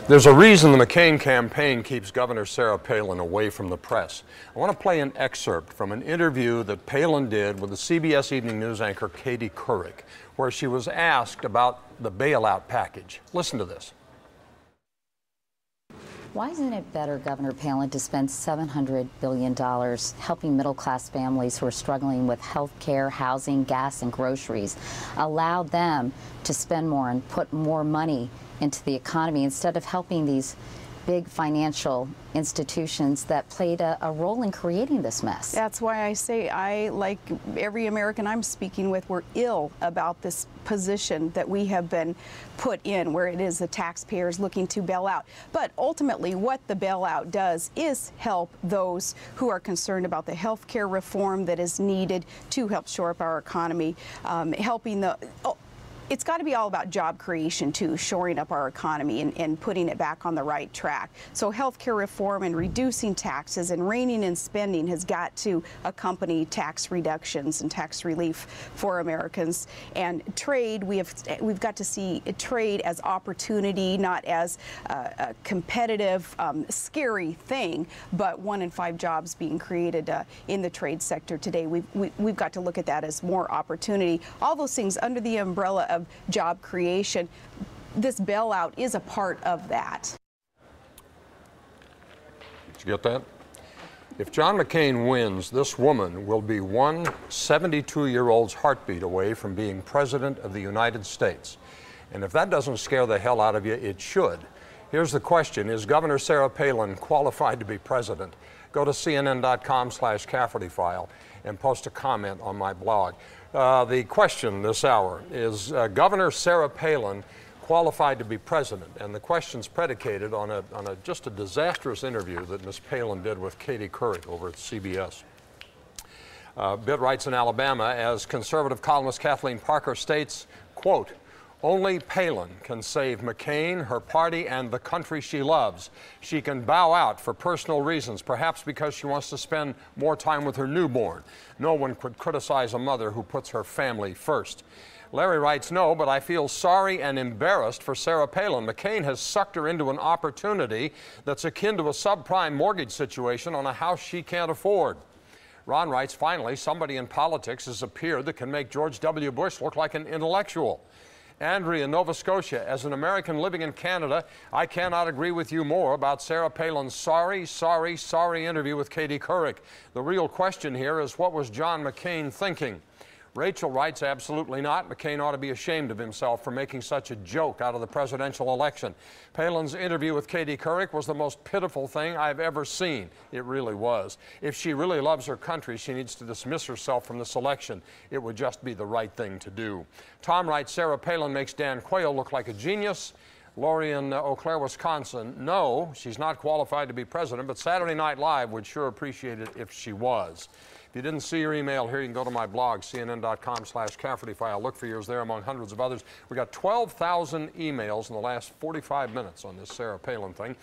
There's a reason the McCain campaign keeps Governor Sarah Palin away from the press. I want to play an excerpt from an interview that Palin did with the CBS Evening News anchor Katie Couric, where she was asked about the bailout package. Listen to this. Why isn't it better, Governor Palin, to spend $700 billion helping middle-class families who are struggling with health care, housing, gas, and groceries? Allow them to spend more and put more money into the economy instead of helping these big financial institutions that played a role in creating this mess. That's why I say I, like every American I'm speaking with, we're ill about this position that we have been put in, where it is the taxpayers looking to bail out. But ultimately, what the bailout does is help those who are concerned about the health care reform that is needed to help shore up our economy, helping the... It's got to be all about job creation, too, shoring up our economy and putting it back on the right track. So healthcare reform and reducing taxes and reining in spending has got to accompany tax reductions and tax relief for Americans. And trade, we've got to see trade as opportunity, not as a competitive, scary thing, but 1 in 5 jobs being created in the trade sector today. We've got to look at that as more opportunity. All those things under the umbrella of job creation. This bailout is a part of that. Did you get that? If John McCain wins, this woman will be one 72-year-old's heartbeat away from being President of the United States. And if that doesn't scare the hell out of you, it should. Here's the question. Is Governor Sarah Palin qualified to be president? Go to cnn.com/Cafferty File and post a comment on my blog. The question this hour is Governor Sarah Palin qualified to be president? And the question's predicated on just a disastrous interview that Ms. Palin did with Katie Couric over at CBS. Bit writes in Alabama, as conservative columnist Kathleen Parker states, quote, "Only Palin can save McCain, her party, and the country she loves. She can bow out for personal reasons, perhaps because she wants to spend more time with her newborn. No one could criticize a mother who puts her family first." Larry writes, "No, but I feel sorry and embarrassed for Sarah Palin. McCain has sucked her into an opportunity that's akin to a subprime mortgage situation on a house she can't afford." Ron writes, "Finally, somebody in politics has appeared that can make George W. Bush look like an intellectual." Andrea, Nova Scotia, as an American living in Canada, I cannot agree with you more about Sarah Palin's sorry interview with Katie Couric. The real question here is, what was John McCain thinking? Rachel writes, absolutely not. McCain ought to be ashamed of himself for making such a joke out of the presidential election. Palin's interview with Katie Couric was the most pitiful thing I've ever seen. It really was. If she really loves her country, she needs to dismiss herself from this election. It would just be the right thing to do. Tom writes, Sarah Palin makes Dan Quayle look like a genius. Lori in Eau Claire, Wisconsin, no, she's not qualified to be president, but Saturday Night Live would sure appreciate it if she was. If you didn't see your email here, you can go to my blog, cnn.com/Cafferty File. Look for yours there among hundreds of others. We got 12,000 emails in the last 45 minutes on this Sarah Palin thing.